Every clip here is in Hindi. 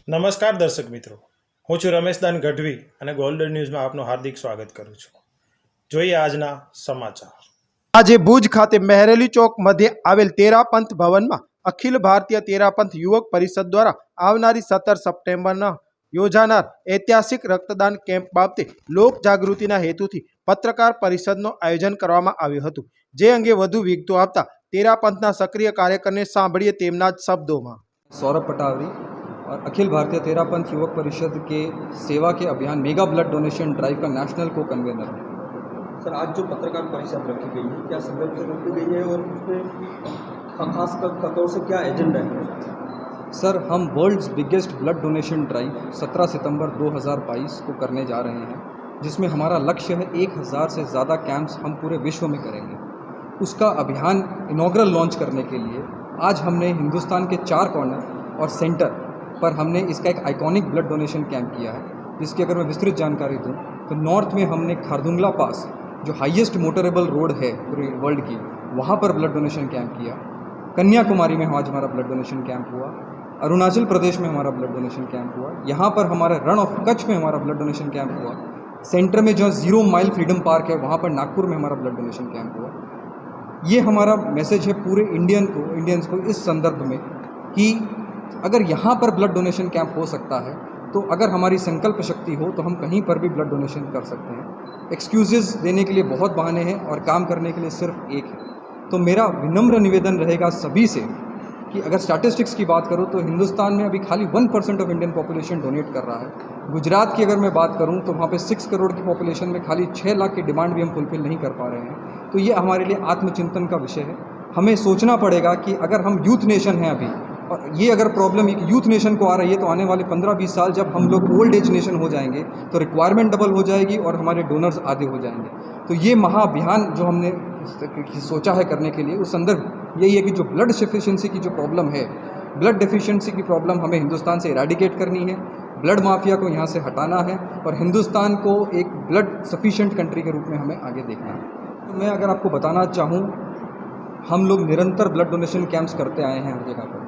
નમસ્કાર દર્શક મિત્રો, હું છું રમેશદાન ગઢવી અને ગોલ્ડન ન્યૂઝમાં આપનું હાર્દિક સ્વાગત કરું છું. જોઈએ આજના સમાચાર. આજે ભુજ ખાતે મહેરેલી ચોક મધ્યે આવેલ તેરાપંથ ભવનમાં અખિલ ભારતીય તેરાપંથ યુવક પરિષદ દ્વારા આવનારી 17 સપ્ટેમ્બરના યોજાનાર ઐતિહાસિક રક્તદાન કેમ્પ બાબતે લોક જાગૃતિના હેતુથી પત્રકાર પરિષદનું આયોજન કરવામાં આવ્યું હતું. જે અંગે વધુ વિગતો આપતા તેરાપંથના સક્રિય કાર્યકરને સાંભળીએ તેમના જ શબ્દોમાં. सौरभ पटावरी और अखिल भारतीय तेरापंथ युवक परिषद के सेवा के अभियान मेगा ब्लड डोनेशन ड्राइव का नेशनल को कन्वेनर है। सर, आज जो पत्रकार परिषद रखी गई है, क्या संदर्भ से रखी गई है और उसमें खास तौर से क्या एजेंडा है? सर, हम world's biggest blood donation drive 17 सितंबर 2022 को करने जा रहे हैं, जिसमें हमारा लक्ष्य है 1000 से ज़्यादा कैंप्स हम पूरे विश्व में करेंगे। उसका अभियान इनॉग्रल लॉन्च करने के लिए आज हमने हिंदुस्तान के 4 कॉर्नर और सेंटर पर हमने इसका एक आइकॉनिक ब्लड डोनेशन कैंप किया है, जिसकी अगर मैं विस्तृत जानकारी दूं तो नॉर्थ में हमने खारदुंगला पास, जो हाईएस्ट मोटरेबल रोड है पूरी वर्ल्ड की, वहाँ पर ब्लड डोनेशन कैंप किया। कन्याकुमारी में आज हमारा ब्लड डोनेशन कैंप हुआ। अरुणाचल प्रदेश में हमारा ब्लड डोनेशन कैंप हुआ। यहाँ पर हमारा रण ऑफ कच्छ में हमारा ब्लड डोनेशन कैंप हुआ। सेंटर में जो 0 माइल फ्रीडम पार्क है, वहाँ पर नागपुर में हमारा ब्लड डोनेशन कैंप हुआ। ये हमारा मैसेज है पूरे इंडियंस को इस संदर्भ में कि अगर यहाँ पर ब्लड डोनेशन कैंप हो सकता है तो अगर हमारी संकल्प शक्ति हो तो हम कहीं पर भी ब्लड डोनेशन कर सकते हैं। एक्सक्यूजेस देने के लिए बहुत बहाने हैं और काम करने के लिए सिर्फ एक है। तो मेरा विनम्र निवेदन रहेगा सभी से कि अगर स्टैटिस्टिक्स की बात करूँ तो हिंदुस्तान में अभी खाली 1% ऑफ इंडियन पॉपुलेशन डोनेट कर रहा है। गुजरात की अगर मैं बात करूँ तो वहाँ पे 6 करोड़ की पॉपुलेशन में खाली 6 लाख की डिमांड भी हम फुलफिल नहीं कर पा रहे हैं। तो ये हमारे लिए आत्मचिंतन का विषय है। हमें सोचना पड़ेगा कि अगर हम यूथ नेशन हैं अभी, और ये अगर प्रॉब्लम एक यूथ नेशन को आ रही है, तो आने वाले 15-20 साल जब हम लोग ओल्ड एज नेशन हो जाएंगे तो रिक्वायरमेंट डबल हो जाएगी और हमारे डोनर्स आधे हो जाएंगे। तो ये महाअभियान जो हमने सोचा है करने के लिए, उस संदर्भ यही है कि जो ब्लड सफिशिएंसी की जो प्रॉब्लम है, ब्लड डेफिशिएंसी की प्रॉब्लम हमें हिंदुस्तान से इरेडिकेट करनी है, ब्लड माफिया को यहाँ से हटाना है और हिंदुस्तान को एक ब्लड सफिशिएंट कंट्री के रूप में हमें आगे देखना है। तो मैं अगर आपको बताना चाहूँ, हम लोग निरंतर ब्लड डोनेशन कैंप्स करते आए हैं हर जगह पर।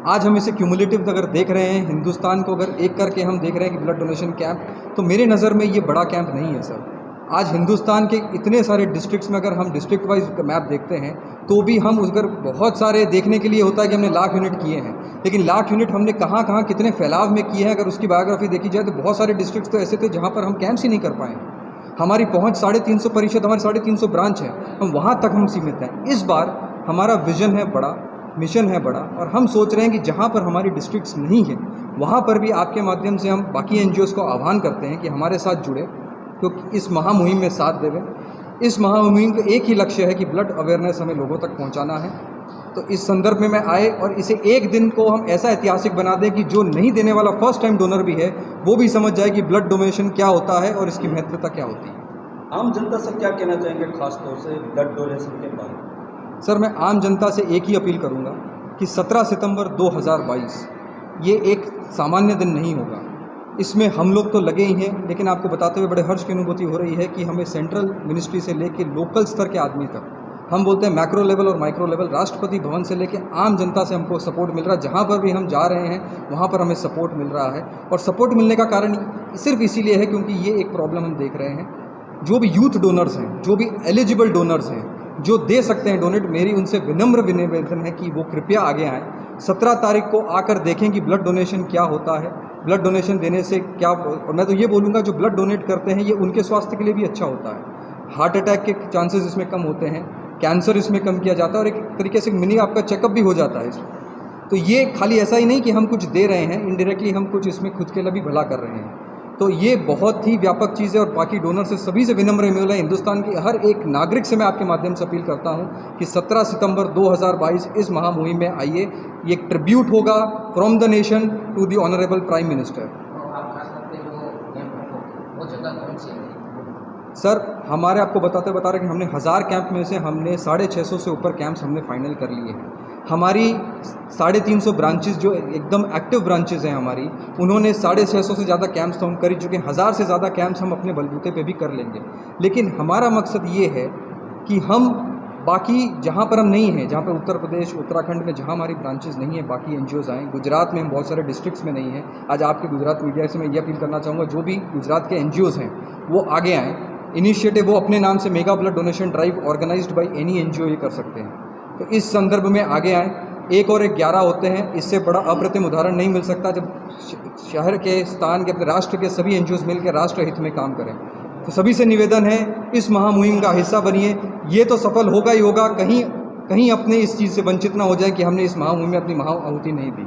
आज हम इसे क्यूमुलेटिव अगर देख रहे हैं, हिंदुस्तान को अगर एक करके हम देख रहे हैं कि ब्लड डोनेशन कैंप, तो मेरे नज़र में ये बड़ा कैंप नहीं है सर। आज हिंदुस्तान के इतने सारे डिस्ट्रिक्ट्स में अगर हम डिस्ट्रिक्ट वाइज मैप देखते हैं तो भी हम उधर बहुत सारे देखने के लिए होता है कि हमने लाख यूनिट किए हैं, लेकिन लाख यूनिट हमने कहाँ कहाँ कितने फैलाव में किए हैं, अगर उसकी बायोग्राफी देखी जाए तो बहुत सारे डिस्ट्रिक्ट्स तो ऐसे थे जहाँ पर हम कैंप्स ही नहीं कर पाए। हमारी पहुँच 350 परिषद, हमारे 350 ब्रांच है, हम वहाँ तक हम सीमित हैं। इस बार हमारा विजन है बड़ा, मिशन है बड़ा, और हम सोच रहे हैं कि जहाँ पर हमारी डिस्ट्रिक्ट्स नहीं है वहाँ पर भी आपके माध्यम से हम बाकी एनजीओज़ को आह्वान करते हैं कि हमारे साथ जुड़े, क्योंकि इस महामुहिम में साथ देवें। इस महामुहिम का एक ही लक्ष्य है कि ब्लड अवेयरनेस हमें लोगों तक पहुँचाना है। तो इस संदर्भ में मैं आए और इसे एक दिन को हम ऐसा ऐतिहासिक बना दें कि जो नहीं देने वाला फर्स्ट टाइम डोनर भी है वो भी समझ जाए कि ब्लड डोनेशन क्या होता है और इसकी महत्वता क्या होती है। आम जनता से क्या कहना चाहेंगे खास तौर से ब्लड डोनेशन के बारे में? सर, मैं आम जनता से एक ही अपील करूँगा कि 17 सितंबर 2022 ये एक सामान्य दिन नहीं होगा। इसमें हम लोग तो लगे ही हैं, लेकिन आपको बताते हुए बड़े हर्ष की अनुभूति हो रही है कि हमें सेंट्रल मिनिस्ट्री से लेकर लोकल स्तर के आदमी तक, हम बोलते हैं मैक्रो लेवल और माइक्रो लेवल, राष्ट्रपति भवन से लेकर आम जनता से हमको सपोर्ट मिल रहा है। जहाँ पर भी हम जा रहे हैं वहाँ पर हमें सपोर्ट मिल रहा है, और सपोर्ट मिलने का कारण सिर्फ इसीलिए है क्योंकि ये एक प्रॉब्लम हम देख रहे हैं। जो भी यूथ डोनर्स हैं, जो भी एलिजिबल डोनर्स हैं, जो दे सकते हैं डोनेट, मेरी उनसे विनम्र निवेदन है कि वो कृपया आगे आएँ। 17 तारीख को आकर देखें कि ब्लड डोनेशन क्या होता है, ब्लड डोनेशन देने से क्या, और मैं तो ये बोलूँगा जो ब्लड डोनेट करते हैं ये उनके स्वास्थ्य के लिए भी अच्छा होता है। हार्ट अटैक के चांसेस इसमें कम होते हैं, कैंसर इसमें कम किया जाता है, और एक तरीके से मिनी आपका चेकअप भी हो जाता है इसमें। तो ये खाली ऐसा ही नहीं कि हम कुछ दे रहे हैं, इनडायरेक्टली हम कुछ इसमें खुद के लिए भी भला कर रहे हैं। तो ये बहुत ही व्यापक चीज़ है, और बाकी डोनर से सभी से विनम्र निवेदन है, हिंदुस्तान के हर एक नागरिक से मैं आपके माध्यम से अपील करता हूं कि 17 सितंबर 2022 इस महामुहिम में आइए। ये एक ट्रिब्यूट होगा from the nation to the honourable prime minister. Sir, हमारे आपको बता रहे कि हमने 1000 कैंप में से हमने 650 से ऊपर कैंप्स हमने फाइनल कर लिए हैं। हमारी 350 ब्रांचेस जो एकदम एक्टिव ब्रांचेस हैं हमारी, उन्होंने 650 से ज़्यादा कैंप्स तो हम कर ही चुके हैं। 1000 से ज़्यादा कैंप्स हम अपने बलबूते पे भी कर लेंगे। लेकिन हमारा मकसद ये है कि हम बाकी जहाँ पर हम नहीं हैं, जहाँ पर उत्तर प्रदेश उत्तराखंड में जहाँ हमारी ब्रांचेस नहीं है, बाकी एनजीओज़ आएँ। गुजरात में हम बहुत सारे डिस्ट्रिक्ट्स में नहीं हैं। आज आपके गुजरात मीडिया से मैं ये अपील करना चाहूँगा, जो भी गुजरात के एनजीओज़ हैं वो आगे आएँ। इनिशिएटिव वो अपने नाम से mega blood donation drive organised by any NGO ये कर सकते हैं। तो इस संदर्भ में आगे आएँ। 1 और 1 11 होते हैं, इससे बड़ा अप्रतिम उदाहरण नहीं मिल सकता जब शहर के, स्थान के, अपने राष्ट्र के सभी एनजीओज़ मिलकर राष्ट्र हित में काम करें। तो सभी से निवेदन है, इस महामुहिम का हिस्सा बनिए। ये तो सफल होगा ही होगा, कहीं अपने इस चीज़ से वंचित ना हो जाए कि हमने इस महामुहिम में अपनी महाआहुति नहीं दी।